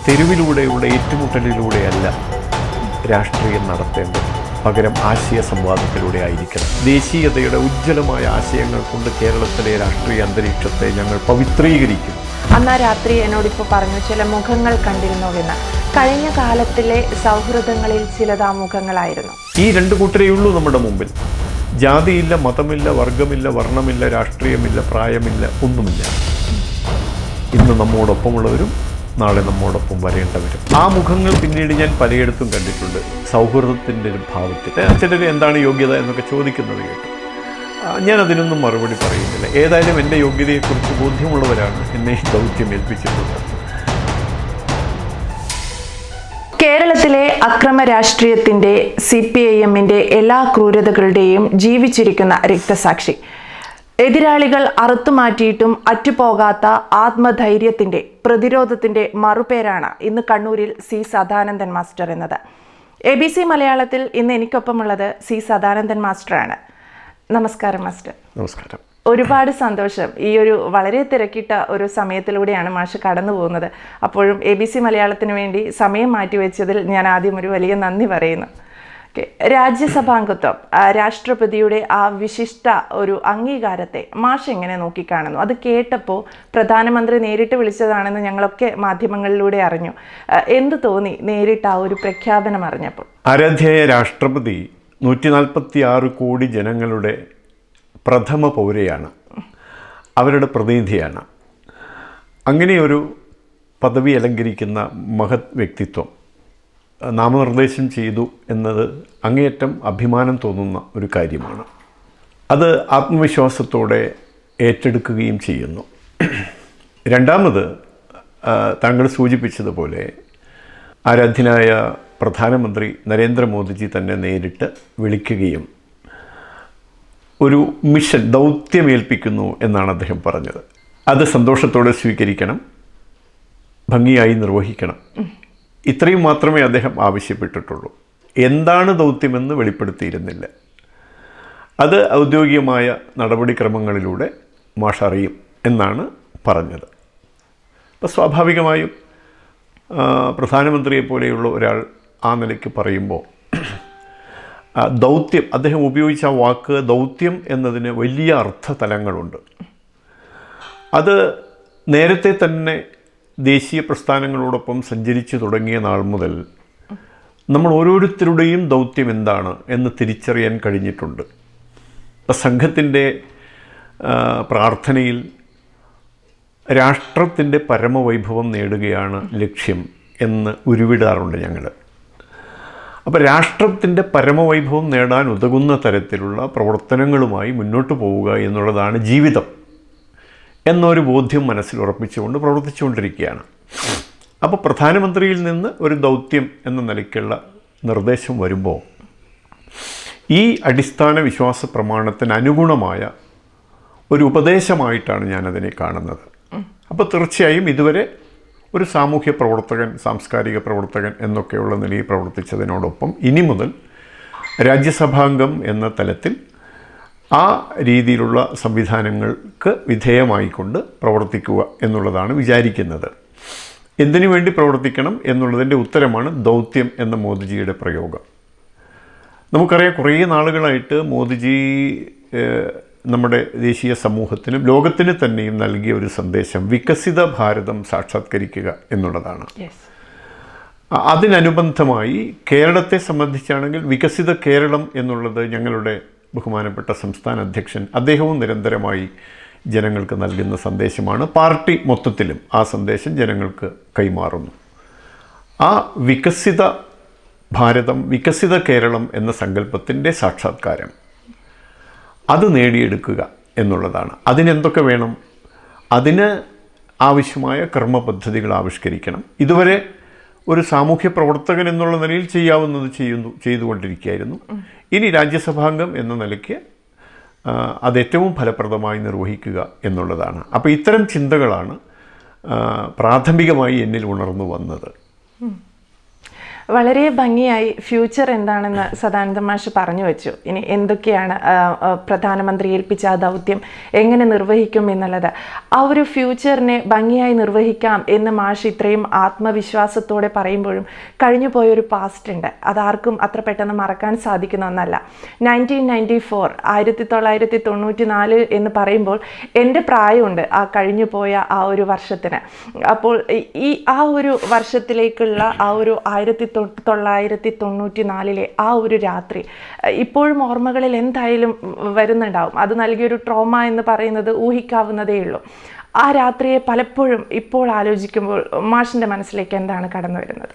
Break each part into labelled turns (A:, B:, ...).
A: തെരുവിലൂടെയുള്ള ഏറ്റുമുട്ടലിലൂടെയല്ല രാഷ്ട്രീയം നടത്തേണ്ടത്, പകരം ആശയ സംവാദത്തിലൂടെ ആയിരിക്കണം. ദേശീയതയുടെ ഉജ്ജ്വലമായ ആശയങ്ങൾ കൊണ്ട് കേരളത്തിലെ രാഷ്ട്രീയ അന്തരീക്ഷത്തെ ഞങ്ങൾ പവിത്രീകരിക്കും.
B: അന്നാ രാത്രി എന്നോടിപ്പോൾ പറഞ്ഞു ചില മുഖങ്ങൾ കണ്ടിരുന്നുവെന്ന്. കഴിഞ്ഞ കാലത്തിലെ സൗഹൃദങ്ങളിൽ ചിലത് ആ മുഖങ്ങളായിരുന്നു.
A: ഈ രണ്ട് കൂട്ടരേ ഉള്ളൂ നമ്മുടെ മുമ്പിൽ. ജാതിയില്ല, മതമില്ല, വർഗമില്ല, വർണ്ണമില്ല, രാഷ്ട്രീയമില്ല, പ്രായമില്ല, ഒന്നുമില്ല. ഇന്ന് നമ്മോടൊപ്പമുള്ളവരും നാളെ നമ്മോടൊപ്പം വരേണ്ടവരും. ആ മുഖങ്ങൾ പിന്നീട് ഞാൻ പലയിടത്തും കണ്ടിട്ടുണ്ട്. സൗഹൃദത്തിൻ്റെ ഒരു ഭാവത്തിൽ ചിലർ എന്താണ് യോഗ്യത എന്നൊക്കെ ചോദിക്കുന്നത് കേട്ടു. ഞാൻ അതിനൊന്നും മറുപടി പറയുന്നില്ല. ഏതായാലും എൻ്റെ യോഗ്യതയെക്കുറിച്ച് ബോധ്യമുള്ളവരാണ് എന്നെ ദൗത്യം ഏൽപ്പിച്ചിട്ടുള്ളത്.
B: കേരളത്തിലെ അക്രമ രാഷ്ട്രീയത്തിൻ്റെ CPIMൻ്റെ എല്ലാ ക്രൂരതകളുടെയും ജീവിച്ചിരിക്കുന്ന രക്തസാക്ഷി, എതിരാളികൾ അറുത്തുമാറ്റിയിട്ടും അറ്റുപോകാത്ത ആത്മധൈര്യത്തിൻ്റെ പ്രതിരോധത്തിൻ്റെ മറുപേരാണ് ഇന്ന് കണ്ണൂരിൽ C സദാനന്ദൻ മാസ്റ്റർ എന്നത്. ABC മലയാളത്തിൽ ഇന്ന് എനിക്കൊപ്പമുള്ളത് C സദാനന്ദൻ മാസ്റ്ററാണ്. നമസ്കാരം മാസ്റ്റർ.
A: നമസ്കാരം.
B: ഒരുപാട് സന്തോഷം. ഈ ഒരു വളരെ തിരക്കിട്ട ഒരു സമയത്തിലൂടെയാണ് മാഷ് കടന്നു പോകുന്നത്. അപ്പോഴും ABC മലയാളത്തിന് വേണ്ടി സമയം മാറ്റിവെച്ചതിൽ ഞാൻ ആദ്യം ഒരു വലിയ നന്ദി പറയുന്നു. രാജ്യസഭാംഗത്വം, രാഷ്ട്രപതിയുടെ ആ വിശിഷ്ട ഒരു അംഗീകാരത്തെ മാഷ് എങ്ങനെ നോക്കിക്കാണുന്നു? അത് കേട്ടപ്പോൾ പ്രധാനമന്ത്രി നേരിട്ട് വിളിച്ചതാണെന്ന് ഞങ്ങളൊക്കെ മാധ്യമങ്ങളിലൂടെ അറിഞ്ഞു. എന്ത് തോന്നി നേരിട്ട് ആ ഒരു പ്രഖ്യാപനം അറിഞ്ഞപ്പോൾ?
A: ആരാധ്യായ രാഷ്ട്രപതി 146 കോടി ജനങ്ങളുടെ പ്രഥമ പൗരയാണ്, അവരുടെ പ്രതിനിധിയാണ്. അങ്ങനെയൊരു പദവി അലങ്കരിക്കുന്ന മഹത് വ്യക്തിത്വം നാമനിർദ്ദേശം ചെയ്തു എന്നത് അങ്ങേയറ്റം അഭിമാനം തോന്നുന്ന ഒരു കാര്യമാണ്. അത് ആത്മവിശ്വാസത്തോടെ ഏറ്റെടുക്കുകയും ചെയ്യുന്നു. രണ്ടാമത്, താങ്കൾ സൂചിപ്പിച്ചതുപോലെ ആരാധ്യനായ പ്രധാനമന്ത്രി നരേന്ദ്രമോദിജി തന്നെ നേരിട്ട് വിളിക്കുകയും ഒരു മിഷൻ, ദൗത്യമേൽപ്പിക്കുന്നു എന്നാണ് അദ്ദേഹം പറഞ്ഞത്. അത് സന്തോഷത്തോടെ സ്വീകരിക്കണം, ഭംഗിയായി നിർവഹിക്കണം. ഇത്രയും മാത്രമേ അദ്ദേഹം ആവശ്യപ്പെട്ടിട്ടുള്ളൂ. എന്താണ് ദൗത്യമെന്ന് വെളിപ്പെടുത്തിയിരുന്നില്ല. അത് ഔദ്യോഗികമായ നടപടിക്രമങ്ങളിലൂടെ മാഷ് അറിയും എന്നാണ് പറഞ്ഞത്. അപ്പോൾ സ്വാഭാവികമായും പ്രധാനമന്ത്രിയെപ്പോലെയുള്ള ഒരാൾ ആ നിലയ്ക്ക് പറയുമ്പോൾ ദൗത്യം, അദ്ദേഹം ഉപയോഗിച്ച ആ വാക്ക് ദൗത്യം എന്നതിന് വലിയ അർത്ഥതലങ്ങളുണ്ട്. അത് നേരത്തെ തന്നെ ദേശീയ പ്രസ്ഥാനങ്ങളോടൊപ്പം സഞ്ചരിച്ചു തുടങ്ങിയ നാൾ മുതൽ നമ്മൾ ഓരോരുത്തരുടെയും ദൗത്യം എന്താണ് എന്ന് തിരിച്ചറിയാൻ കഴിഞ്ഞിട്ടുണ്ട്. സംഘത്തിൻ്റെ പ്രാർത്ഥനയിൽ രാഷ്ട്രത്തിൻ്റെ പരമവൈഭവം നേടുകയാണ് ലക്ഷ്യം എന്ന് ഉരുവിടാറുണ്ട് ഞങ്ങൾ. അപ്പോൾ രാഷ്ട്രത്തിൻ്റെ പരമവൈഭവം നേടാൻ ഉതകുന്ന തരത്തിലുള്ള പ്രവർത്തനങ്ങളുമായി മുന്നോട്ട് പോവുക എന്നുള്ളതാണ് ജീവിതം എന്നൊരു ബോധ്യം മനസ്സിൽ ഉറപ്പിച്ചുകൊണ്ട് പ്രവർത്തിച്ചുകൊണ്ടിരിക്കുകയാണ്. അപ്പോൾ പ്രധാനമന്ത്രിയിൽ നിന്ന് ഒരു ദൗത്യം എന്ന നിലയ്ക്കുള്ള നിർദ്ദേശം വരുമ്പോൾ ഈ അടിസ്ഥാന വിശ്വാസ പ്രമാണത്തിന് അനുഗുണമായ ഒരു ഉപദേശമായിട്ടാണ് ഞാനതിനെ കാണുന്നത്. അപ്പോൾ തീർച്ചയായും ഇതുവരെ ഒരു സാമൂഹ്യ പ്രവർത്തകൻ, സാംസ്കാരിക പ്രവർത്തകൻ എന്നൊക്കെയുള്ള നിലയിൽ പ്രവർത്തിച്ചതിനോടൊപ്പം ഇനി മുതൽ രാജ്യസഭാംഗം എന്ന തലത്തിൽ ആ രീതിയിലുള്ള സംവിധാനങ്ങൾക്ക് വിധേയമായിക്കൊണ്ട് പ്രവർത്തിക്കുക എന്നുള്ളതാണ് വിചാരിക്കുന്നത്. എന്തിനു വേണ്ടി പ്രവർത്തിക്കണം എന്നുള്ളതിൻ്റെ ഉത്തരമാണ് ദൗത്യം എന്ന മോദിജിയുടെ പ്രയോഗം. നമുക്കറിയാം, കുറേ നാളുകളായിട്ട് മോദിജി നമ്മുടെ ദേശീയ സമൂഹത്തിനും ലോകത്തിന് തന്നെയും നൽകിയ ഒരു സന്ദേശം വികസിത ഭാരതം സാക്ഷാത്കരിക്കുക എന്നുള്ളതാണ്. അതിനനുബന്ധമായി കേരളത്തെ സംബന്ധിച്ചാണെങ്കിൽ വികസിത കേരളം എന്നുള്ളത് ഞങ്ങളുടെ ബഹുമാനപ്പെട്ട സംസ്ഥാന അധ്യക്ഷൻ അദ്ദേഹവും നിരന്തരമായി ജനങ്ങൾക്ക് നൽകുന്ന സന്ദേശമാണ്. പാർട്ടി മൊത്തത്തിലും ആ സന്ദേശം ജനങ്ങൾക്ക് കൈമാറുന്നു. ആ വികസിത ഭാരതം, വികസിത കേരളം എന്ന സങ്കല്പത്തിൻ്റെ സാക്ഷാത്കാരം അത് നേടിയെടുക്കുക എന്നുള്ളതാണ്. അതിനെന്തൊക്കെ വേണം? അതിന് ആവശ്യമായ കർമ്മ പദ്ധതികൾ ആവിഷ്കരിക്കണം. ഇതുവരെ ഒരു സാമൂഹ്യ പ്രവർത്തകൻ എന്നുള്ള നിലയിൽ ചെയ്യാവുന്നത് ചെയ്തുകൊണ്ടിരിക്കുകയായിരുന്നു. ഇനി രാജ്യസഭാംഗം എന്ന നിലയ്ക്ക് അത് ഏറ്റവും ഫലപ്രദമായി നിർവഹിക്കുക എന്നുള്ളതാണ്. അപ്പോൾ ഇത്തരം ചിന്തകളാണ് പ്രാഥമികമായി എന്നിൽ ഉണർന്നു വന്നത്.
B: വളരെ ഭംഗിയായി ഫ്യൂച്ചർ എന്താണെന്ന് സദാനന്ദ മാഷ് പറഞ്ഞു വെച്ചു. ഇനി എന്തൊക്കെയാണ് പ്രധാനമന്ത്രി ഏൽപ്പിച്ച ആ ദൗത്യം എങ്ങനെ നിർവഹിക്കും എന്നുള്ളത്. ആ ഒരു ഫ്യൂച്ചറിനെ ഭംഗിയായി നിർവഹിക്കാം എന്ന് മാഷ് ഇത്രയും ആത്മവിശ്വാസത്തോടെ പറയുമ്പോഴും കഴിഞ്ഞു പോയൊരു പാസ്റ്റ് ഉണ്ട്. അതാർക്കും അത്ര പെട്ടെന്ന് മറക്കാൻ സാധിക്കുന്ന ഒന്നല്ല. 1994 1994 എന്ന് പറയുമ്പോൾ എൻ്റെ പ്രായമുണ്ട് ആ കഴിഞ്ഞു പോയ ആ ഒരു വർഷത്തിന്. അപ്പോൾ ആ ഒരു വർഷത്തിലേക്കുള്ള ആ ഒരു 1994 ആ ഒരു രാത്രി ഇപ്പോഴും ഓർമ്മകളിൽ എന്തായാലും വരുന്നുണ്ടാവും. അത് നൽകിയൊരു ട്രോമ എന്ന് പറയുന്നത് ഊഹിക്കാവുന്നതേ ഉള്ളൂ. ആ രാത്രിയെ പലപ്പോഴും ഇപ്പോൾ ആലോചിക്കുമ്പോൾ മാഷിൻ്റെ മനസ്സിലേക്ക് എന്താണ് കടന്നു വരുന്നത്?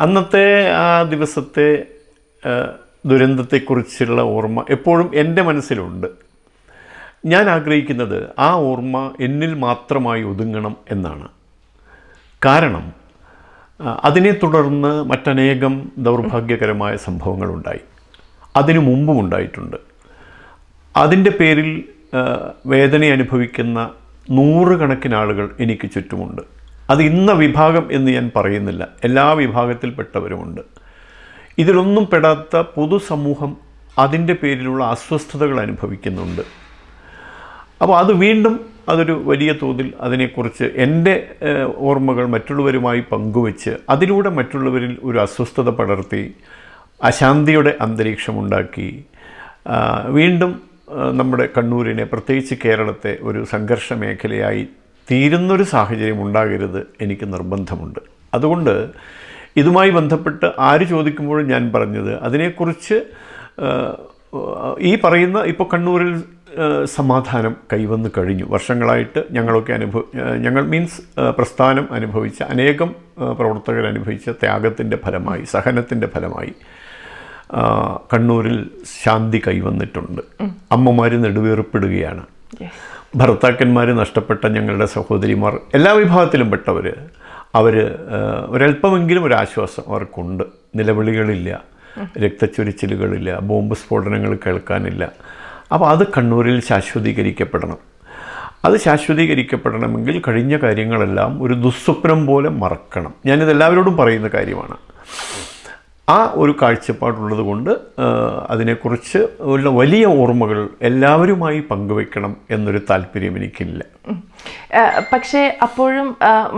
A: അന്നത്തെ ആ ദിവസത്തെ ദുരന്തത്തെക്കുറിച്ചുള്ള ഓർമ്മ എപ്പോഴും എൻ്റെ മനസ്സിലുണ്ട്. ഞാൻ ആഗ്രഹിക്കുന്നത് ആ ഓർമ്മ എന്നിൽ മാത്രമായി ഒതുങ്ങണം എന്നാണ്. കാരണം അതിനെ തുടർന്ന് മറ്റനേകം ദൗർഭാഗ്യകരമായ സംഭവങ്ങളുണ്ടായി. അതിനു മുമ്പും ഉണ്ടായിട്ടുണ്ട്. അതിൻ്റെ പേരിൽ വേദന അനുഭവിക്കുന്ന നൂറുകണക്കിന് ആളുകൾ എനിക്ക് ചുറ്റുമുണ്ട്. അത് ഇന്ന വിഭാഗം എന്ന് ഞാൻ പറയുന്നില്ല, എല്ലാ വിഭാഗത്തിൽപ്പെട്ടവരുമുണ്ട്. ഇതിലൊന്നും പെടാത്ത പൊതുസമൂഹം അതിൻ്റെ പേരിലുള്ള അസ്വസ്ഥതകൾ അനുഭവിക്കുന്നുണ്ട്. അപ്പോൾ അത് വീണ്ടും അതൊരു വലിയ തോതിൽ അതിനെക്കുറിച്ച് എൻ്റെ ഓർമ്മകൾ മറ്റുള്ളവരുമായി പങ്കുവച്ച് അതിലൂടെ മറ്റുള്ളവരിൽ ഒരു അസ്വസ്ഥത പടർത്തി അശാന്തിയുടെ അന്തരീക്ഷമുണ്ടാക്കി വീണ്ടും നമ്മുടെ കണ്ണൂരിനെ, പ്രത്യേകിച്ച് കേരളത്തെ ഒരു സംഘർഷ മേഖലയായി തീരുന്നൊരു സാഹചര്യം ഉണ്ടാകരുത് എനിക്ക് നിർബന്ധമുണ്ട്. അതുകൊണ്ട് ഇതുമായി ബന്ധപ്പെട്ട് ആര് ചോദിക്കുമ്പോഴും ഞാൻ പറഞ്ഞത് അതിനെക്കുറിച്ച് ഈ പറയുന്ന ഇപ്പോൾ കണ്ണൂരിൽ സമാധാനം കൈവന്ന് കഴിഞ്ഞു. വർഷങ്ങളായിട്ട് ഞങ്ങളൊക്കെ ഞങ്ങൾ മീൻസ് പ്രസ്ഥാനം അനുഭവിച്ച അനേകം പ്രവർത്തകർ അനുഭവിച്ച ത്യാഗത്തിൻ്റെ ഫലമായി, സഹനത്തിൻ്റെ ഫലമായി കണ്ണൂരിൽ ശാന്തി കൈവന്നിട്ടുണ്ട്. അമ്മമാർ നെടുവേർപ്പെടുകയാണ്. ഭർത്താക്കന്മാർ നഷ്ടപ്പെട്ട ഞങ്ങളുടെ സഹോദരിമാർ, എല്ലാ വിഭാഗത്തിലും പെട്ടവർ, അവർ ഒരല്പമെങ്കിലും ഒരാശ്വാസം അവർക്കുണ്ട്. നിലവിളികളില്ല, രക്തച്ചൊരിച്ചിലുകളില്ല, ബോംബ് സ്ഫോടനങ്ങൾ കേൾക്കാനില്ല. അപ്പോൾ അത് കണ്ണൂരിൽ ശാശ്വതീകരിക്കപ്പെടണം. അത് ശാശ്വതീകരിക്കപ്പെടണമെങ്കിൽ കഴിഞ്ഞ കാര്യങ്ങളെല്ലാം ഒരു ദുസ്വപ്നം പോലെ മറക്കണം. ഞാനിത് എല്ലാവരോടും പറയുന്ന കാര്യമാണ്. ആ ഒരു കാഴ്ചപ്പാടുള്ളത് കൊണ്ട് അതിനെക്കുറിച്ച് ഉള്ള വലിയ ഓർമ്മകൾ എല്ലാവരുമായി പങ്കുവെക്കണം എന്നൊരു താല്പര്യം എനിക്കില്ല.
B: പക്ഷേ അപ്പോഴും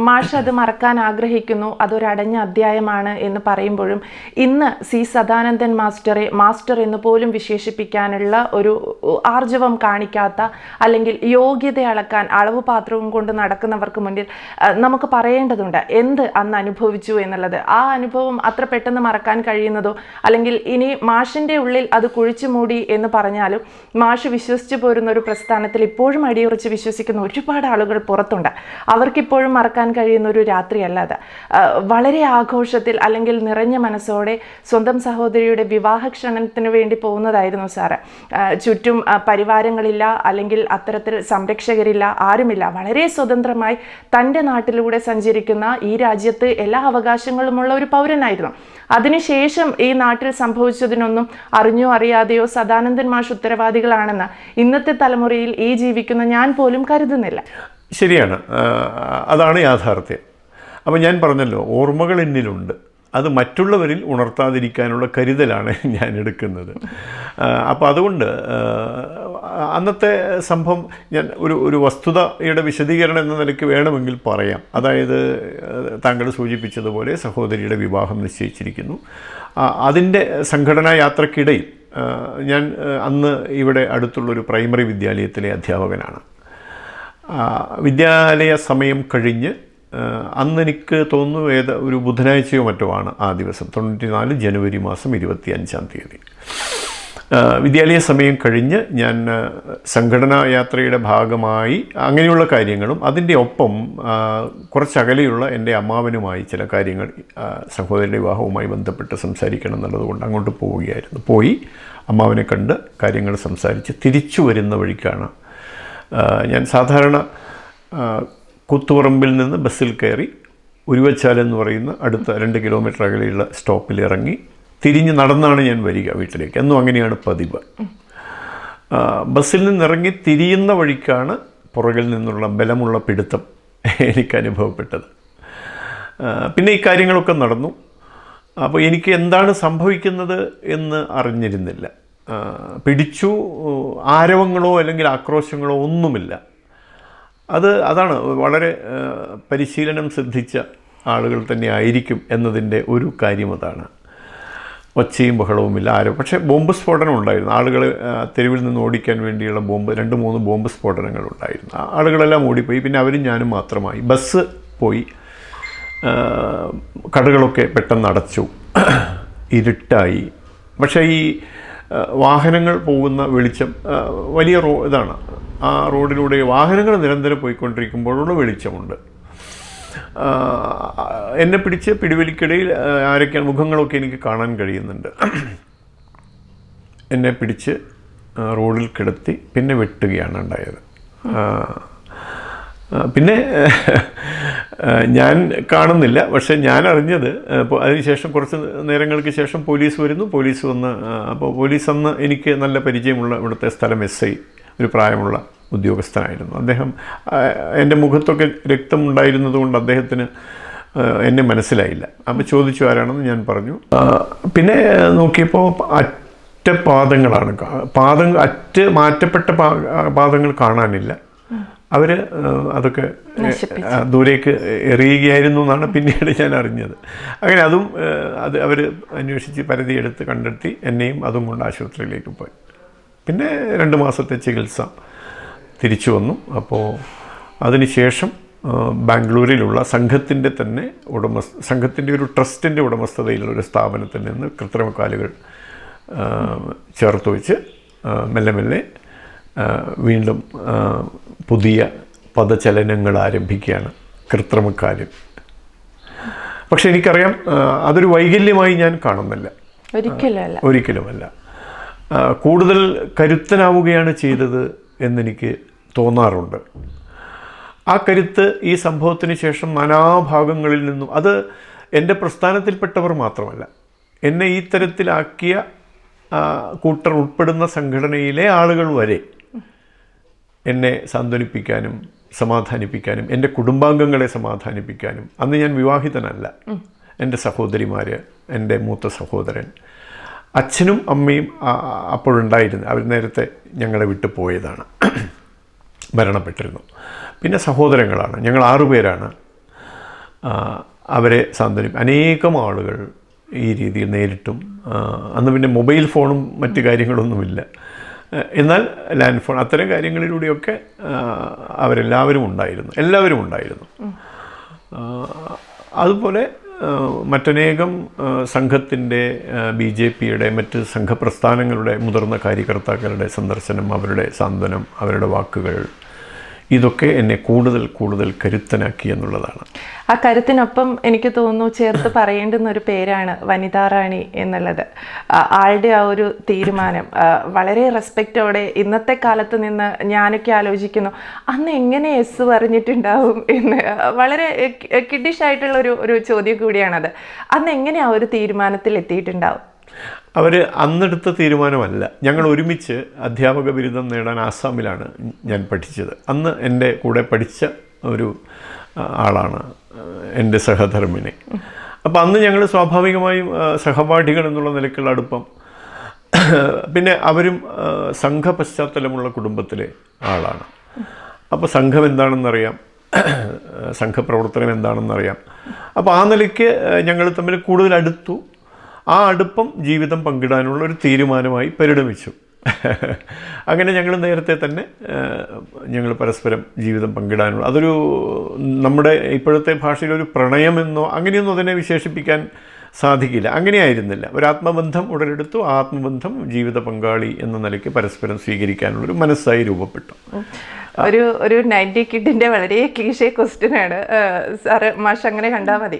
B: മാഷ് അത് മറക്കാൻ ആഗ്രഹിക്കുന്നു, അതൊരടഞ്ഞ അധ്യായമാണ് എന്ന് പറയുമ്പോഴും ഇന്ന് സി സദാനന്ദൻ മാസ്റ്ററെ മാസ്റ്റർ എന്ന് പോലും വിശേഷിപ്പിക്കാനുള്ള ഒരു ആർജവം കാണിക്കാത്ത, അല്ലെങ്കിൽ യോഗ്യത അളക്കാൻ അളവ് പാത്രവും കൊണ്ട് നടക്കുന്നവർക്ക് മുന്നിൽ നമുക്ക് പറയേണ്ടതുണ്ട് എന്ത് അന്ന് അനുഭവിച്ചു എന്നുള്ളത്. ആ അനുഭവം അത്ര പെട്ടെന്ന് മറക്കാൻ കഴിയുന്നതോ, അല്ലെങ്കിൽ ഇനി മാഷിൻ്റെ ഉള്ളിൽ അത് കുഴിച്ചു മൂടി എന്ന് പറഞ്ഞാലും മാഷ് വിശ്വസിച്ചു പോരുന്ന ഒരു പ്രസ്ഥാനത്തിൽ ഇപ്പോഴും അടിയുറച്ച് വിശ്വസിക്കുന്ന ഒരുപാട് ആളുകൾ പുറത്തുണ്ട്. അവർക്കിപ്പോഴും മറക്കാൻ കഴിയുന്ന ഒരു രാത്രിയല്ല അത്. വളരെ ആഘോഷത്തിൽ അല്ലെങ്കിൽ നിറഞ്ഞ മനസ്സോടെ സ്വന്തം സഹോദരിയുടെ വിവാഹ ക്ഷണത്തിന് വേണ്ടി പോകുന്നതായിരുന്നു സാറ്. ചുറ്റും പരിവാരങ്ങളില്ല, അല്ലെങ്കിൽ അത്തരത്തിൽ സംരക്ഷകരില്ല, ആരുമില്ല. വളരെ സ്വതന്ത്രമായി തൻ്റെ നാട്ടിലൂടെ സഞ്ചരിക്കുന്ന, ഈ രാജ്യത്ത് എല്ലാ അവകാശങ്ങളുമുള്ള ഒരു പൗരനായിരുന്നു. അതിനുശേഷം ഈ നാട്ടിൽ സംഭവിച്ചതിനൊന്നും അറിഞ്ഞോ അറിയാതെയോ സദാനന്ദൻ മാഷ് ഉത്തരവാദികളാണെന്ന് ഇന്നത്തെ തലമുറയിൽ ഈ ജീവിക്കുന്ന ഞാൻ പോലും കരുതുന്നില്ല.
A: ശരിയാണ്, അതാണ് യാഥാർത്ഥ്യം. അപ്പോൾ ഞാൻ പറഞ്ഞല്ലോ, ഓർമ്മകൾ എന്നിലുണ്ട്. അത് മറ്റുള്ളവരിൽ ഉണർത്താതിരിക്കാനുള്ള കരുതലാണ് ഞാൻ എടുക്കുന്നത്. അപ്പോൾ അതുകൊണ്ട് അന്നത്തെ സംഭവം ഞാൻ ഒരു വസ്തുതയുടെ വിശദീകരണം എന്ന നിലയ്ക്ക് വേണമെങ്കിൽ പറയാം. അതായത് താങ്കൾ സൂചിപ്പിച്ചതുപോലെ സഹോദരിയുടെ വിവാഹം നിശ്ചയിച്ചിരിക്കുന്നു. അതിൻ്റെ സംഘടനാ യാത്രക്കിടയിൽ ഞാൻ അന്ന് ഇവിടെ അടുത്തുള്ളൊരു പ്രൈമറി വിദ്യാലയത്തിലെ അധ്യാപകനാണ്. വിദ്യാലയ സമയം കഴിഞ്ഞ് അന്ന് എനിക്ക് തോന്നുന്നു ഒരു ബുധനാഴ്ചയോ മറ്റോ ആണ് ആ ദിവസം, 94 ജനുവരി മാസം 25 വിദ്യാലയ സമയം കഴിഞ്ഞ് ഞാൻ സംഘടനാ യാത്രയുടെ ഭാഗമായി അങ്ങനെയുള്ള കാര്യങ്ങളും അതിൻ്റെ ഒപ്പം കുറച്ചകലെയുള്ള എൻ്റെ അമ്മാവനുമായി ചില കാര്യങ്ങൾ സഹോദരൻ്റെ വിവാഹവുമായി ബന്ധപ്പെട്ട് സംസാരിക്കണം എന്നുള്ളതുകൊണ്ട് അങ്ങോട്ട് പോവുകയായിരുന്നു. പോയി അമ്മാവനെ കണ്ട് കാര്യങ്ങൾ സംസാരിച്ച് തിരിച്ചു വരുന്ന വഴിക്കാണ് ഞാൻ സാധാരണ കൂത്തുപറമ്പിൽ നിന്ന് ബസ്സിൽ കയറി ഉരുവച്ചാൽ എന്ന് പറയുന്ന അടുത്ത 2 കിലോമീറ്റർ അകലെയുള്ള സ്റ്റോപ്പിൽ ഇറങ്ങി തിരിഞ്ഞ് നടന്നാണ് ഞാൻ വരിക വീട്ടിലേക്ക്. എന്നും അങ്ങനെയാണ് പതിവ്. ബസ്സിൽ നിന്നിറങ്ങി തിരിയുന്ന വഴിക്കാണ് പുറകിൽ നിന്നുള്ള ബലമുള്ള പിടുത്തം എനിക്ക് അനുഭവപ്പെട്ടത്. പിന്നെ ഈ കാര്യങ്ങളൊക്കെ നടന്നു. അപ്പോൾ എനിക്ക് എന്താണ് സംഭവിക്കുന്നത് എന്ന് അറിഞ്ഞിരുന്നില്ല. പിടിച്ചു, ആരവങ്ങളോ അല്ലെങ്കിൽ ആക്രോശങ്ങളോ ഒന്നുമില്ല. അതാണ് വളരെ പരിശീലനം സിദ്ധിച്ച ആളുകൾ തന്നെ ആയിരിക്കും എന്നതിൻ്റെ ഒരു കാര്യം അതാണ്. ഒച്ചയും ബഹളവുമില്ല, പക്ഷേ ബോംബ് സ്ഫോടനം ഉണ്ടായിരുന്നു. ആളുകൾ തെരുവിൽ നിന്ന് ഓടിക്കാൻ വേണ്ടിയുള്ള 2-3 ബോംബ് സ്ഫോടനങ്ങൾ ഉണ്ടായിരുന്നു. ആളുകളെല്ലാം ഓടിപ്പോയി. പിന്നെ അവരും ഞാനും മാത്രമായി. ബസ് പോയി, കടകളൊക്കെ പെട്ടെന്ന് അടച്ചു, ഇരുട്ടായി. പക്ഷേ ഈ വാഹനങ്ങൾ പോകുന്ന വെളിച്ചം വലിയ ഇതാണ്. ആ റോഡിലൂടെ വാഹനങ്ങൾ നിരന്തരം പോയിക്കൊണ്ടിരിക്കുമ്പോഴുള്ള വെളിച്ചമുണ്ട്. എന്നെ പിടിച്ച് പിടിവലിക്കിടയിൽ ആരൊക്കെയാണ് മുഖങ്ങളൊക്കെ എനിക്ക് കാണാൻ കഴിയുന്നുണ്ട്. എന്നെ പിടിച്ച് റോഡിൽ കിടത്തി പിന്നെ വെട്ടുകയാണ് ഉണ്ടായത്. പിന്നെ ഞാൻ കാണുന്നില്ല, പക്ഷേ ഞാൻ അറിഞ്ഞത് അതിനുശേഷം കുറച്ച് നേരങ്ങൾക്ക് ശേഷം പോലീസ് വരുന്നു. പോലീസ് വന്ന് അപ്പോൾ പോലീസ് അന്ന് എനിക്ക് നല്ല പരിചയമുള്ള ഇവിടുത്തെ സ്ഥലം SI, ഒരു പ്രായമുള്ള ഉദ്യോഗസ്ഥനായിരുന്നു. അദ്ദേഹം എൻ്റെ മുഖത്തൊക്കെ രക്തമുണ്ടായിരുന്നതുകൊണ്ട് അദ്ദേഹത്തിന് എന്നെ മനസ്സിലായില്ല. അപ്പോൾ ചോദിച്ചു ആരാണെന്ന് ഞാൻ പറഞ്ഞു. പിന്നെ നോക്കിയപ്പോൾ പാദങ്ങളാണ്. മാറ്റപ്പെട്ട പാദങ്ങൾ കാണാനില്ല. അവർ അതൊക്കെ ദൂരേക്ക് എറിയുകയായിരുന്നു എന്നാണ് പിന്നീട് ഞാൻ അറിഞ്ഞത്. അങ്ങനെ അതും അവർ അന്വേഷിച്ച് പരാതിയെടുത്ത് കണ്ടെത്തി എന്നെയും അതും കൊണ്ട് ആശുപത്രിയിലേക്ക് പോയി. പിന്നെ 2 മാസത്തെ ചികിത്സ തിരിച്ചു വന്നു. അപ്പോൾ അതിനുശേഷം ബാംഗ്ലൂരിലുള്ള സംഘത്തിൻ്റെ തന്നെ സംഘത്തിൻ്റെ ഒരു ട്രസ്റ്റിൻ്റെ ഉടമസ്ഥതയിലുള്ള ഒരു സ്ഥാപനത്തിൽ നിന്ന് കൃത്രിമക്കാലുകൾ ചേർത്ത് വെച്ച് മെല്ലെ മെല്ലെ വീണ്ടും പുതിയ പദചലനങ്ങൾ ആരംഭിക്കുകയാണ് കൃത്രിമക്കാലിൽ. പക്ഷെ എനിക്കറിയാം അതൊരു വൈകല്യമായി ഞാൻ കാണുന്നില്ല, ഒരിക്കലുമല്ല. കൂടുതൽ കരുത്തനാവുകയാണ് ചെയ്തത് എന്നെനിക്ക് തോന്നാറുണ്ട്. ആ കരുത്ത് ഈ സംഭവത്തിന് ശേഷം നാനാഭാഗങ്ങളിൽ നിന്നും, അത് എൻ്റെ പ്രസ്ഥാനത്തിൽപ്പെട്ടവർ മാത്രമല്ല, എന്നെ ഈ തരത്തിലാക്കിയ കൂട്ടർ ഉൾപ്പെടുന്ന സംഘടനയിലെ ആളുകൾ വരെ എന്നെ സാന്ത്വനിപ്പിക്കാനും സമാധാനിപ്പിക്കാനും എൻ്റെ കുടുംബാംഗങ്ങളെ സമാധാനിപ്പിക്കാനും, അന്ന് ഞാൻ വിവാഹിതനല്ല, എൻ്റെ സഹോദരിമാർ, എൻ്റെ മൂത്ത സഹോദരൻ, അച്ഛനും അമ്മയും അപ്പോഴുണ്ടായിരുന്നു. അവർ നേരത്തെ ഞങ്ങളെ വിട്ടു പോയതാണ്, മരണപ്പെട്ടിരുന്നു. പിന്നെ സഹോദരങ്ങളാണ്, ഞങ്ങൾ 6 പേരാണ്. അവരെ അനേകം ആളുകൾ ഈ രീതിയിൽ നേരിട്ടും, അന്ന് പിന്നെ മൊബൈൽ ഫോണും മറ്റു കാര്യങ്ങളൊന്നുമില്ല, എന്നാൽ ലാൻഡ് ഫോൺ, അത്തരം കാര്യങ്ങളിലൂടെയൊക്കെ അവരെല്ലാവരും ഉണ്ടായിരുന്നു, എല്ലാവരും ഉണ്ടായിരുന്നു. അതുപോലെ മറ്റനേകം സംഘത്തിൻ്റെ, BJPയുടെ മറ്റ് സംഘപ്രസ്ഥാനങ്ങളുടെ മുതിർന്ന കാര്യകർത്താക്കളുടെ സന്ദർശനം, അവരുടെ സാന്ത്വനം, അവരുടെ വാക്കുകൾ, ഇതൊക്കെ എന്നെ കൂടുതൽ കരുത്തനാക്കി എന്നുള്ളതാണ്.
B: ആ കരുത്തിനൊപ്പം എനിക്ക് തോന്നുന്നു ചേർത്ത് പറയേണ്ടുന്ന ഒരു പേരാണ് വനിതാ റാണി എന്നുള്ളത്. ആളുടെ ആ ഒരു തീരുമാനം വളരെ റെസ്പെക്റ്റോടെ ഇന്നത്തെ കാലത്ത് നിന്ന് ഞാനൊക്കെ ആലോചിക്കുന്നു, അന്ന് എങ്ങനെ യെസ് പറഞ്ഞിട്ടുണ്ടാവും എന്ന്. വളരെ കിഡിഷായിട്ടുള്ള ഒരു ചോദ്യം കൂടിയാണത്. അന്ന് എങ്ങനെ ആ ഒരു തീരുമാനത്തിൽ എത്തിയിട്ടുണ്ടാവും?
A: അവർ അന്നെടുത്ത തീരുമാനമല്ല. ഞങ്ങൾ ഒരുമിച്ച് അധ്യാപക ബിരുദം നേടാൻ ആസാമിലാണ് ഞാൻ പഠിച്ചത്. അന്ന് എൻ്റെ കൂടെ പഠിച്ച ഒരു ആളാണ് എൻ്റെ സഹധർമ്മിണി. അപ്പോൾ അന്ന് ഞങ്ങൾ സ്വാഭാവികമായും സഹപാഠികൾ എന്നുള്ള നിലയ്ക്കുള്ള അടുപ്പം. പിന്നെ അവരും സംഘ പശ്ചാത്തലമുള്ള കുടുംബത്തിലെ ആളാണ്. അപ്പോൾ സംഘം എന്താണെന്നറിയാം, സംഘപ്രവർത്തനം എന്താണെന്നറിയാം. അപ്പോൾ ആ നിലയ്ക്ക് ഞങ്ങൾ തമ്മിൽ കൂടുതൽ അടുത്തു. ആ അടുപ്പം ജീവിതം പങ്കിടാനുള്ള ഒരു തീരുമാനമായി പരിണമിച്ചു. അങ്ങനെ ഞങ്ങൾ നേരത്തെ തന്നെ ഞങ്ങൾ പരസ്പരം ജീവിതം പങ്കിടാനുള്ള, അതൊരു നമ്മുടെ ഇപ്പോഴത്തെ ഭാഷയിൽ ഒരു പ്രണയമെന്നോ അങ്ങനെയൊന്നും അതിനെ വിശേഷിപ്പിക്കാൻ സാധിക്കില്ല. അങ്ങനെയായിരുന്നില്ല. ഒരു ആത്മബന്ധം ഉടലെടുത്തു. ആ ആത്മബന്ധം ജീവിത പങ്കാളി എന്ന നിലയ്ക്ക് പരസ്പരം സ്വീകരിക്കാനുള്ളൊരു മനസ്സായി രൂപപ്പെട്ടു.
B: ഒരു 90 കിഡിൻ്റെ വളരെ ക്ലീഷേ ക്വസ്റ്റ്യനാണ് സാറ്. മാഷ് അങ്ങനെ കണ്ടാൽ മതി.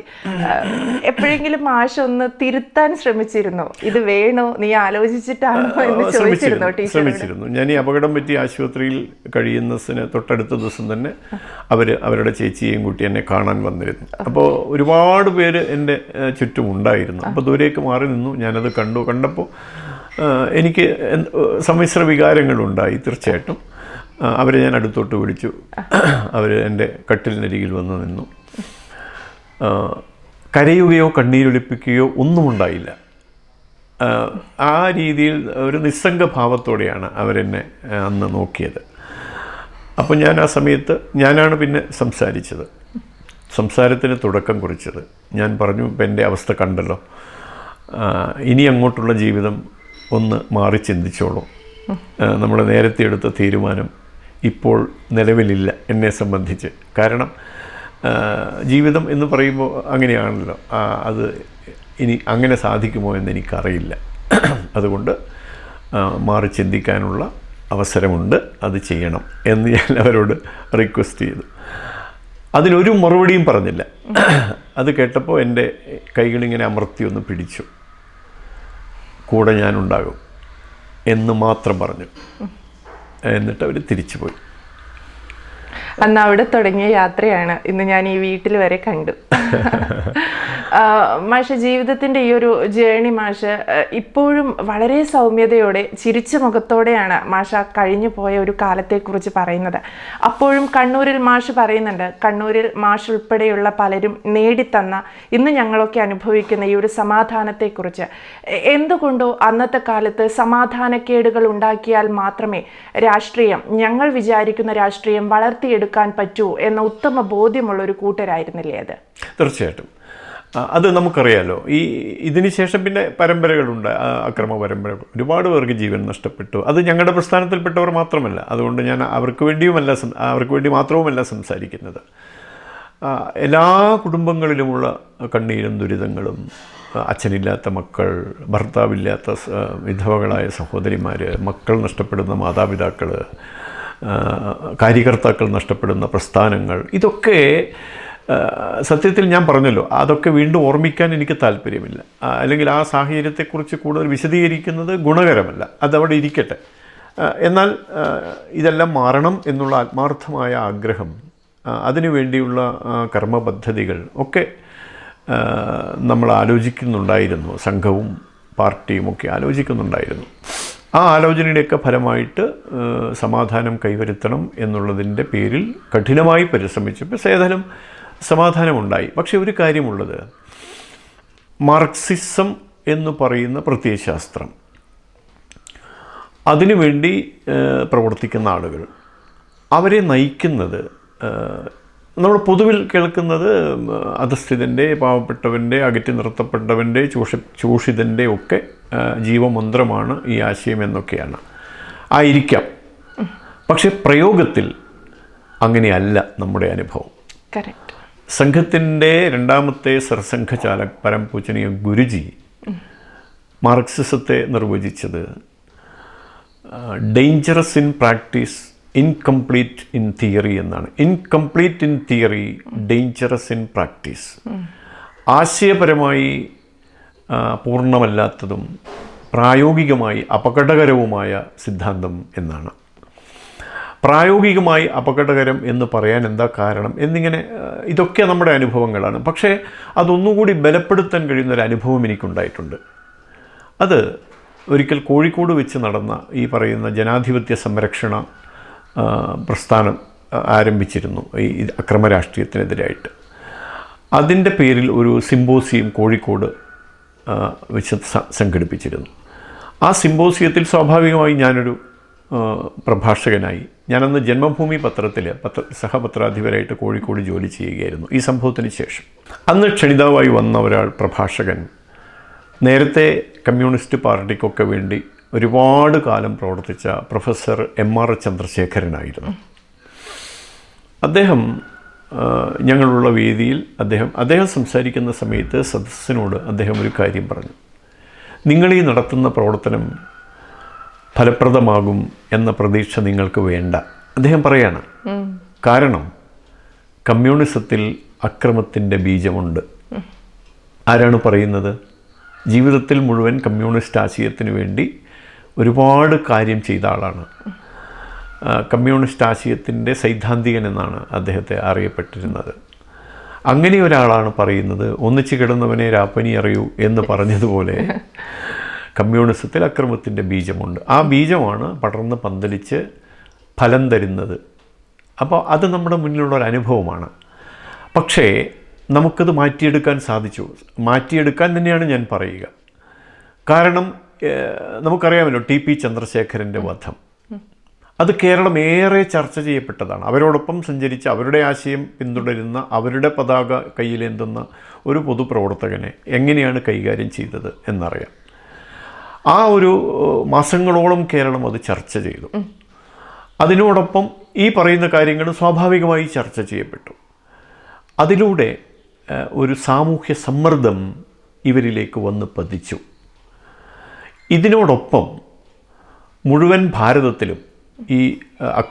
B: എപ്പോഴെങ്കിലും മാഷ് ഒന്ന് തിരുത്താൻ ശ്രമിച്ചിരുന്നോ? ഇത് വേണോ, നീ ആലോചിച്ചിട്ടാണോ എന്ന്
A: ശ്രമിച്ചിരുന്നു. ഞാൻ ഈ അപകടം പറ്റി ആശുപത്രിയിൽ കഴിയുന്നതിന് തൊട്ടടുത്ത ദിവസം തന്നെ അവരുടെ ചേച്ചിയെയും കൂട്ടി എന്നെ കാണാൻ വന്നിരുന്നു. അപ്പോൾ ഒരുപാട് പേര് എൻ്റെ ചുറ്റും ഉണ്ടായിരുന്നു. അപ്പോൾ ദൂരേക്ക് മാറി നിന്നു. ഞാനത് കണ്ടപ്പോൾ എനിക്ക് സമ്മിശ്ര വികാരങ്ങളുണ്ടായി. തീർച്ചയായിട്ടും അവരെ ഞാൻ അടുത്തോട്ട് വിളിച്ചു. അവർ എൻ്റെ കട്ടിലിനരികിൽ വന്ന് നിന്നു. കരയുകയോ കണ്ണീരൊലിപ്പിക്കുകയോ ഒന്നും ഉണ്ടായില്ല. ആ രീതിയിൽ ഒരു നിസ്സംഗഭാവത്തോടെയാണ് അവരെന്നെ അന്ന് നോക്കിയത്. അപ്പോൾ ഞാൻ ആ സമയത്ത് ഞാനാണ് പിന്നെ സംസാരിച്ചത്, സംസാരത്തിന് തുടക്കം കുറിച്ചത്. ഞാൻ പറഞ്ഞു, ഇപ്പം എൻ്റെ അവസ്ഥ കണ്ടല്ലോ, ഇനി അങ്ങോട്ടുള്ള ജീവിതം ഒന്ന് മാറി ചിന്തിച്ചോളൂ. നമ്മൾ നേരത്തെ എടുത്ത തീരുമാനം ഇപ്പോൾ നിലവിലില്ല എന്നെ സംബന്ധിച്ച്. കാരണം ജീവിതം എന്ന് പറയുമ്പോൾ അങ്ങനെയാണല്ലോ, അത് ഇനി അങ്ങനെ സാധിക്കുമോ എന്ന് എനിക്കറിയില്ല. അതുകൊണ്ട് മാറി ചിന്തിക്കാനുള്ള അവസരമുണ്ട്, അത് ചെയ്യണം എന്ന് ഞാൻ അവരോട് റിക്വസ്റ്റ് ചെയ്തു. അതിനൊരു മറുപടിയും പറഞ്ഞില്ല. അത് കേട്ടപ്പോൾ എൻ്റെ കൈകളിങ്ങനെ അമർത്തി ഒന്ന് പിടിച്ചു. കൂടെ ഞാനുണ്ടാകും എന്ന് മാത്രം പറഞ്ഞു. എന്നിട്ട് അവർ തിരിച്ചുപോയി.
B: അന്ന് അവിടെ തുടങ്ങിയ യാത്രയാണ് ഇന്ന് ഞാൻ ഈ വീട്ടിൽ വരെ കണ്ടു. മാഷ് ജീവിതത്തിൻ്റെ ഈ ഒരു ജേണി മാഷ് ഇപ്പോഴും വളരെ സൗമ്യതയോടെ ചിരിച്ച മുഖത്തോടെയാണ് മാഷ കഴിഞ്ഞു പോയ ഒരു കാലത്തെക്കുറിച്ച് പറയുന്നത്. അപ്പോഴും കണ്ണൂരിൽ മാഷ് പറയുന്നുണ്ട്, കണ്ണൂരിൽ മാഷ് ഉൾപ്പെടെയുള്ള പലരും നേടിത്തന്ന ഇന്ന് ഞങ്ങളൊക്കെ അനുഭവിക്കുന്ന ഈ ഒരു സമാധാനത്തെക്കുറിച്ച്. എന്തുകൊണ്ടോ അന്നത്തെ കാലത്ത് സമാധാനക്കേടുകൾ ഉണ്ടാക്കിയാൽ മാത്രമേ രാഷ്ട്രീയം, ഞങ്ങൾ വിചാരിക്കുന്ന രാഷ്ട്രീയം വളർത്തിയെടുക്കാൻ പറ്റൂ എന്ന ഉത്തമ ബോധ്യമുള്ളൊരു കൂട്ടരായിരുന്നില്ലേ അത്?
A: തീർച്ചയായിട്ടും അത് നമുക്കറിയാലോ. ഇതിന് ശേഷം പിന്നെ പരമ്പരകളുണ്ട്, അക്രമ പരമ്പരകൾ. ഒരുപാട് പേർക്ക് ജീവൻ നഷ്ടപ്പെട്ടു. അത് ഞങ്ങളുടെ പ്രസ്ഥാനത്തിൽപ്പെട്ടവർ മാത്രമല്ല. അതുകൊണ്ട് ഞാൻ അവർക്ക് വേണ്ടി മാത്രവുമല്ല സംസാരിക്കുന്നത്. എല്ലാ കുടുംബങ്ങളിലുമുള്ള കണ്ണീരും ദുരിതങ്ങളും, അച്ഛനില്ലാത്ത മക്കൾ, ഭർത്താവില്ലാത്ത വിധവകളായ സഹോദരിമാർ, മക്കൾ നഷ്ടപ്പെടുന്ന മാതാപിതാക്കൾ, കാര്യകർത്താക്കൾ നഷ്ടപ്പെടുന്ന പ്രസ്ഥാനങ്ങൾ, ഇതൊക്കെ സത്യത്തിൽ ഞാൻ പറഞ്ഞല്ലോ, അതൊക്കെ വീണ്ടും ഓർമ്മിക്കാൻ എനിക്ക് താല്പര്യമില്ല. അല്ലെങ്കിൽ ആ സാഹചര്യത്തെക്കുറിച്ച് കൂടുതൽ വിശദീകരിക്കുന്നത് ഗുണകരമല്ല. അതവിടെ ഇരിക്കട്ടെ. എന്നാൽ ഇതെല്ലാം മാറണം എന്നുള്ള ആത്മാർത്ഥമായ ആഗ്രഹം, അതിനു വേണ്ടിയുള്ള കർമ്മ പദ്ധതികൾ ഒക്കെ നമ്മൾ ആലോചിക്കുന്നുണ്ടായിരുന്നു. സംഘവും പാർട്ടിയും ഒക്കെ ആലോചിക്കുന്നുണ്ടായിരുന്നു. ആ ആലോചനയുടെയൊക്കെ ഫലമായിട്ട് സമാധാനം കൈവരുത്തണം എന്നുള്ളതിൻ്റെ പേരിൽ കഠിനമായി പരിശ്രമിച്ചപ്പോൾ ഏതായാലും സമാധാനമുണ്ടായി. പക്ഷേ ഒരു കാര്യമുള്ളത്, മാർക്സിസം എന്ന് പറയുന്ന പ്രത്യയശാസ്ത്രം, അതിനുവേണ്ടി പ്രവർത്തിക്കുന്ന ആളുകൾ, അവരെ നയിക്കുന്നത് നമ്മൾ പൊതുവിൽ കേൾക്കുന്നത് അധസ്ഥിതൻ്റെ, പാവപ്പെട്ടവൻ്റെ, അകറ്റി നിർത്തപ്പെട്ടവൻ്റെ, ചൂഷിതൻ്റെ ഒക്കെ ജീവമന്ത്രമാണ് ഈ ആശയം എന്നൊക്കെയാണ്. ആയിരിക്കാം. പക്ഷെ പ്രയോഗത്തിൽ അങ്ങനെയല്ല നമ്മുടെ അനുഭവം. സംഘത്തിൻ്റെ രണ്ടാമത്തെ സർസംഘചാലക് പരംപൂജനീയ ഗുരുജി മാർക്സിസത്തെ നിർവചിച്ചത് dangerous in practice, incomplete in theory എന്നാണ്. Incomplete in theory, dangerous in practice. ആശയപരമായി പൂർണ്ണമല്ലാത്തതും പ്രായോഗികമായി അപകടകരവുമായ സിദ്ധാന്തം എന്നാണ്. പ്രായോഗികമായി അപകടകരം എന്ന് പറയാൻ എന്താ കാരണം എന്നിങ്ങനെ ഇതൊക്കെ നമ്മുടെ അനുഭവങ്ങളാണ്. പക്ഷേ അതൊന്നുകൂടി ബലപ്പെടുത്താൻ കഴിയുന്നൊരു അനുഭവം എനിക്കുണ്ടായിട്ടുണ്ട്. അത് ഒരിക്കൽ കോഴിക്കോട് വെച്ച് നടന്ന ഈ പറയുന്ന ജനാധിപത്യ സംരക്ഷണ പ്രസ്ഥാനം ആരംഭിച്ചിരുന്നു ഈ അക്രമ രാഷ്ട്രീയത്തിനെതിരായിട്ട്. അതിൻ്റെ പേരിൽ ഒരു സിമ്പോസിയം കോഴിക്കോട് വെച്ച് സംഘടിപ്പിച്ചിരുന്നു. ആ സിമ്പോസിയത്തിൽ സ്വാഭാവികമായി ഞാനൊരു പ്രഭാഷകനായി. ഞാനന്ന് ജന്മഭൂമി പത്രത്തിൽ സഹപത്രാധിപരായിട്ട് കോഴിക്കോട് ജോലി ചെയ്യുകയായിരുന്നു ഈ സംഭവത്തിന് ശേഷം. അന്ന് ക്ഷണിതാവായി വന്ന ഒരാൾ പ്രഭാഷകൻ നേരത്തെ കമ്മ്യൂണിസ്റ്റ് പാർട്ടിക്കൊക്കെ വേണ്ടി ഒരുപാട് കാലം പ്രവർത്തിച്ച പ്രൊഫസർ M.R. ചന്ദ്രശേഖരനായിരുന്നു. അദ്ദേഹം ഞങ്ങളുള്ള വേദിയിൽ അദ്ദേഹം സംസാരിക്കുന്ന സമയത്ത് സദസ്സിനോട് അദ്ദേഹം ഒരു കാര്യം പറഞ്ഞു. നിങ്ങളീ നടത്തുന്ന പ്രവർത്തനം ഫലപ്രദമാകും എന്ന പ്രതീക്ഷ നിങ്ങൾക്ക് വേണ്ട. അദ്ദേഹം പറയാണ്, കാരണം കമ്മ്യൂണിസത്തിൽ അക്രമത്തിൻ്റെ ബീജമുണ്ട്. ആരാണ് പറയുന്നത്? ജീവിതത്തിൽ മുഴുവൻ കമ്മ്യൂണിസ്റ്റ് ആശയത്തിന് വേണ്ടി ഒരുപാട് കാര്യം ചെയ്ത ആളാണ്. കമ്മ്യൂണിസ്റ്റ് ആശയത്തിൻ്റെ സൈദ്ധാന്തികൻ എന്നാണ് അദ്ദേഹത്തെ അറിയപ്പെട്ടിരുന്നത്. അങ്ങനെ ഒരാളാണ് പറയുന്നത്, ഒന്നിച്ചു കിടന്നവനെ രാപ്പനി അറിയൂ എന്ന് പറഞ്ഞതുപോലെ കമ്മ്യൂണിസത്തിൽ അക്രമത്തിൻ്റെ ബീജമുണ്ട്. ആ ബീജമാണ് പടർന്ന് പന്തലിച്ച് ഫലം തരുന്നത്. അപ്പോൾ അത് നമ്മുടെ മുന്നിലുള്ള ഒരു അനുഭവമാണ്. പക്ഷേ നമുക്കത് മാറ്റിയെടുക്കാൻ സാധിച്ചു. മാറ്റിയെടുക്കാൻ തന്നെയാണ് ഞാൻ പറയുക. കാരണം നമുക്കറിയാമല്ലോ TP ചന്ദ്രശേഖരൻ്റെ വധം, അത് കേരളം ഏറെ ചർച്ച ചെയ്യപ്പെട്ടതാണ്. അവരോടൊപ്പം സഞ്ചരിച്ച, അവരുടെ ആശയം പിന്തുടരുന്ന, അവരുടെ പതാക കയ്യിലേന്തുന്ന ഒരു പൊതുപ്രവർത്തകനെ എങ്ങനെയാണ് കൈകാര്യം ചെയ്തത് എന്നറിയാം. ആ ഒരു മാസങ്ങളോളം കേരളം അത് ചർച്ച ചെയ്തു. അതിനോടൊപ്പം ഈ പറയുന്ന കാര്യങ്ങൾ സ്വാഭാവികമായി ചർച്ച ചെയ്യപ്പെട്ടു. അതിലൂടെ ഒരു സാമൂഹ്യ സമ്മർദ്ദം ഇവരിലേക്ക് വന്ന് പതിച്ചു. ഇതിനോടൊപ്പം മുഴുവൻ ഭാരതത്തിലും ഈ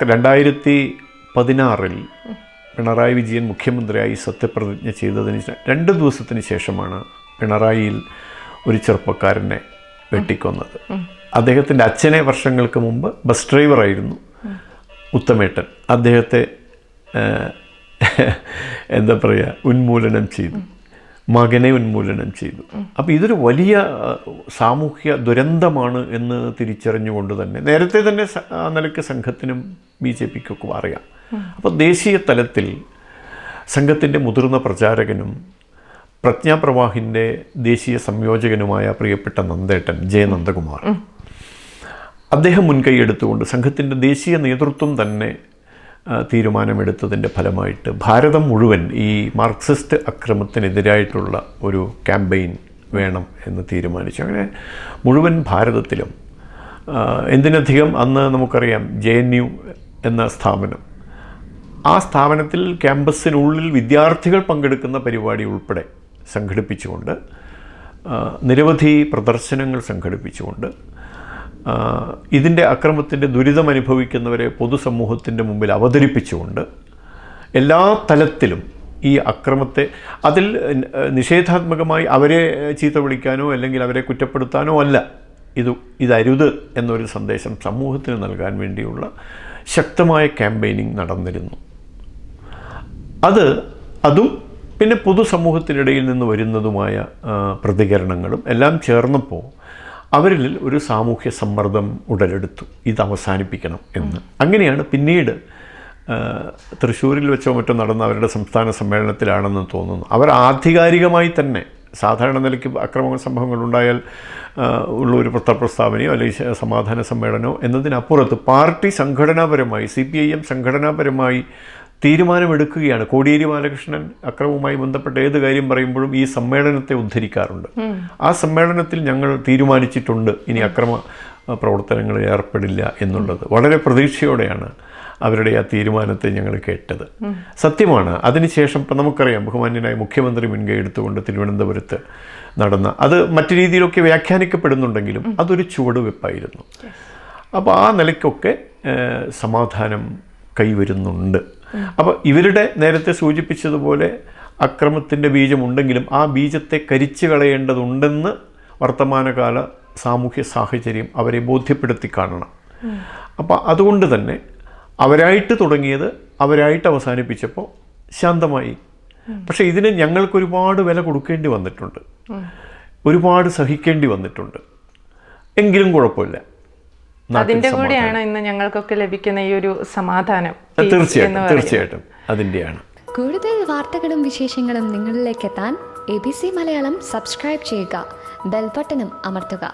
A: 2016 പിണറായി വിജയൻ മുഖ്യമന്ത്രിയായി സത്യപ്രതിജ്ഞ ചെയ്തതിന് 2 ദിവസത്തിന് ശേഷമാണ് പിണറായിയിൽ ഒരു ചെറുപ്പക്കാരനെ വെട്ടിക്കൊന്നത്. അദ്ദേഹത്തിൻ്റെ അച്ഛനെ വർഷങ്ങൾക്ക് മുമ്പ് ബസ് ഡ്രൈവറായിരുന്നു ഉത്തമേട്ടൻ. അദ്ദേഹത്തെ എന്താ പറയുക, ഉന്മൂലനം ചെയ്തു, മകനെ ഉന്മൂലനം ചെയ്തു. അപ്പോൾ ഇതൊരു വലിയ സാമൂഹ്യ ദുരന്തമാണ് എന്ന് തിരിച്ചറിഞ്ഞുകൊണ്ട് തന്നെ നേരത്തെ തന്നെ ആ നിലയ്ക്ക് സംഘത്തിനും BJPക്കൊക്കെ അറിയാം. അപ്പോൾ ദേശീയ തലത്തിൽ സംഘത്തിൻ്റെ മുതിർന്ന പ്രചാരകനും പ്രജ്ഞാപ്രവാഹിൻ്റെ ദേശീയ സംയോജകനുമായ പ്രിയപ്പെട്ട നന്ദേട്ടൻ ജെ നന്ദകുമാർ, അദ്ദേഹം മുൻകൈ എടുത്തുകൊണ്ട് സംഘത്തിൻ്റെ ദേശീയ നേതൃത്വം തന്നെ തീരുമാനമെടുത്തതിൻ്റെ ഫലമായിട്ട് ഭാരതം മുഴുവൻ ഈ മാർക്സിസ്റ്റ് അക്രമത്തിനെതിരായിട്ടുള്ള ഒരു ക്യാമ്പയിൻ വേണം എന്ന് തീരുമാനിച്ചു. അങ്ങനെ മുഴുവൻ ഭാരതത്തിലും, എന്തിനധികം അന്ന് നമുക്കറിയാം JNU എന്ന സ്ഥാപനം, ആ സ്ഥാപനത്തിൽ ക്യാമ്പസിനുള്ളിൽ വിദ്യാർത്ഥികൾ പങ്കെടുക്കുന്ന പരിപാടി ഉൾപ്പെടെ സംഘടിപ്പിച്ചുകൊണ്ട്, നിരവധി പ്രദർശനങ്ങൾ സംഘടിപ്പിച്ചുകൊണ്ട്, ഇതിൻ്റെ അക്രമത്തിൻ്റെ ദുരിതം അനുഭവിക്കുന്നവരെ പൊതുസമൂഹത്തിൻ്റെ മുമ്പിൽ അവതരിപ്പിച്ചുകൊണ്ട് എല്ലാ തലത്തിലും ഈ അക്രമത്തെ, അതിൽ നിഷേധാത്മകമായി അവരെ ചീത്ത വിളിക്കാനോ അല്ലെങ്കിൽ അവരെ കുറ്റപ്പെടുത്താനോ അല്ല, ഇതരുത് എന്നൊരു സന്ദേശം സമൂഹത്തിന് നൽകാൻ വേണ്ടിയുള്ള ശക്തമായ ക്യാമ്പയിനിങ് നടന്നിരുന്നു. അതും പിന്നെ പൊതുസമൂഹത്തിനിടയിൽ നിന്ന് വരുന്നതുമായ പ്രതികരണങ്ങളും എല്ലാം ചേർന്നപ്പോൾ അവരിൽ ഒരു സാമൂഹ്യ സമ്മർദ്ദം ഉടലെടുത്തു, ഇത് അവസാനിപ്പിക്കണം എന്ന്. അങ്ങനെയാണ് പിന്നീട് തൃശ്ശൂരിൽ വെച്ചോ മറ്റോ നടന്ന അവരുടെ സംസ്ഥാന സമ്മേളനത്തിലാണെന്ന് തോന്നുന്നു, അവർ ആധികാരികമായി തന്നെ, സാധാരണ നിലയ്ക്ക് അക്രമ സംഭവങ്ങൾ ഉണ്ടായാൽ ഉള്ള ഒരു പത്രപ്രസ്താവനയോ അല്ലെങ്കിൽ സമാധാന സമ്മേളനമോ എന്നതിനപ്പുറത്ത് പാർട്ടി സംഘടനാപരമായി, CPIM സംഘടനാപരമായി തീരുമാനമെടുക്കുകയാണ്. കോടിയേരി ബാലകൃഷ്ണൻ അക്രമവുമായി ബന്ധപ്പെട്ട ഏത് കാര്യം പറയുമ്പോഴും ഈ സമ്മേളനത്തെ ഉദ്ധരിക്കാറുണ്ട്. ആ സമ്മേളനത്തിൽ ഞങ്ങൾ തീരുമാനിച്ചിട്ടുണ്ട് ഇനി അക്രമ പ്രവർത്തനങ്ങളിൽ ഏർപ്പെടില്ല എന്നുള്ളത്. വളരെ പ്രതീക്ഷയോടെയാണ് അവരുടെ ആ തീരുമാനത്തെ ഞങ്ങൾ കേട്ടത്. സത്യമാണ്. അതിനുശേഷം ഇപ്പം നമുക്കറിയാം, ബഹുമാന്യനായ മുഖ്യമന്ത്രി മുൻകൈ എടുത്തുകൊണ്ട് തിരുവനന്തപുരത്ത് നടന്ന, അത് മറ്റു രീതിയിലൊക്കെ വ്യാഖ്യാനിക്കപ്പെടുന്നുണ്ടെങ്കിലും അതൊരു ചുവടുവെപ്പായിരുന്നു. അപ്പോൾ ആ നിലയ്ക്കൊക്കെ സമാധാനം കൈവരുന്നുണ്ട്. അപ്പോൾ ഇവരുടെ നേരത്തെ സൂചിപ്പിച്ചതുപോലെ അക്രമത്തിൻ്റെ ബീജമുണ്ടെങ്കിലും ആ ബീജത്തെ കരിച്ചു കളയേണ്ടതുണ്ടെന്ന് വർത്തമാനകാല സാമൂഹ്യ സാഹചര്യം അവരെ ബോധ്യപ്പെടുത്തി കാണണം. അപ്പോൾ അതുകൊണ്ട് തന്നെ അവരായിട്ട് തുടങ്ങിയത് അവരായിട്ട് അവസാനിപ്പിച്ചപ്പോൾ ശാന്തമായി. പക്ഷേ ഇതിന് ഞങ്ങൾക്കൊരുപാട് വില കൊടുക്കേണ്ടി വന്നിട്ടുണ്ട്, ഒരുപാട് സഹിക്കേണ്ടി വന്നിട്ടുണ്ട്. എങ്കിലും കുഴപ്പമില്ല.
B: അതിൻ്റെ കൂടെയാണ് ഇന്ന് ഞങ്ങൾക്കൊക്കെ ലഭിക്കുന്ന ഈ ഒരു സമാധാനം.
A: തീർച്ചയായിട്ടും അതിൻ്റെയാണ്.
C: കൂടുതൽ വാർത്തകളും വിശേഷങ്ങളും നിങ്ങളിലേക്ക് എത്താൻ ABC മലയാളം സബ്സ്ക്രൈബ് ചെയ്യുക, ബെൽ ബട്ടണും അമർത്തുക.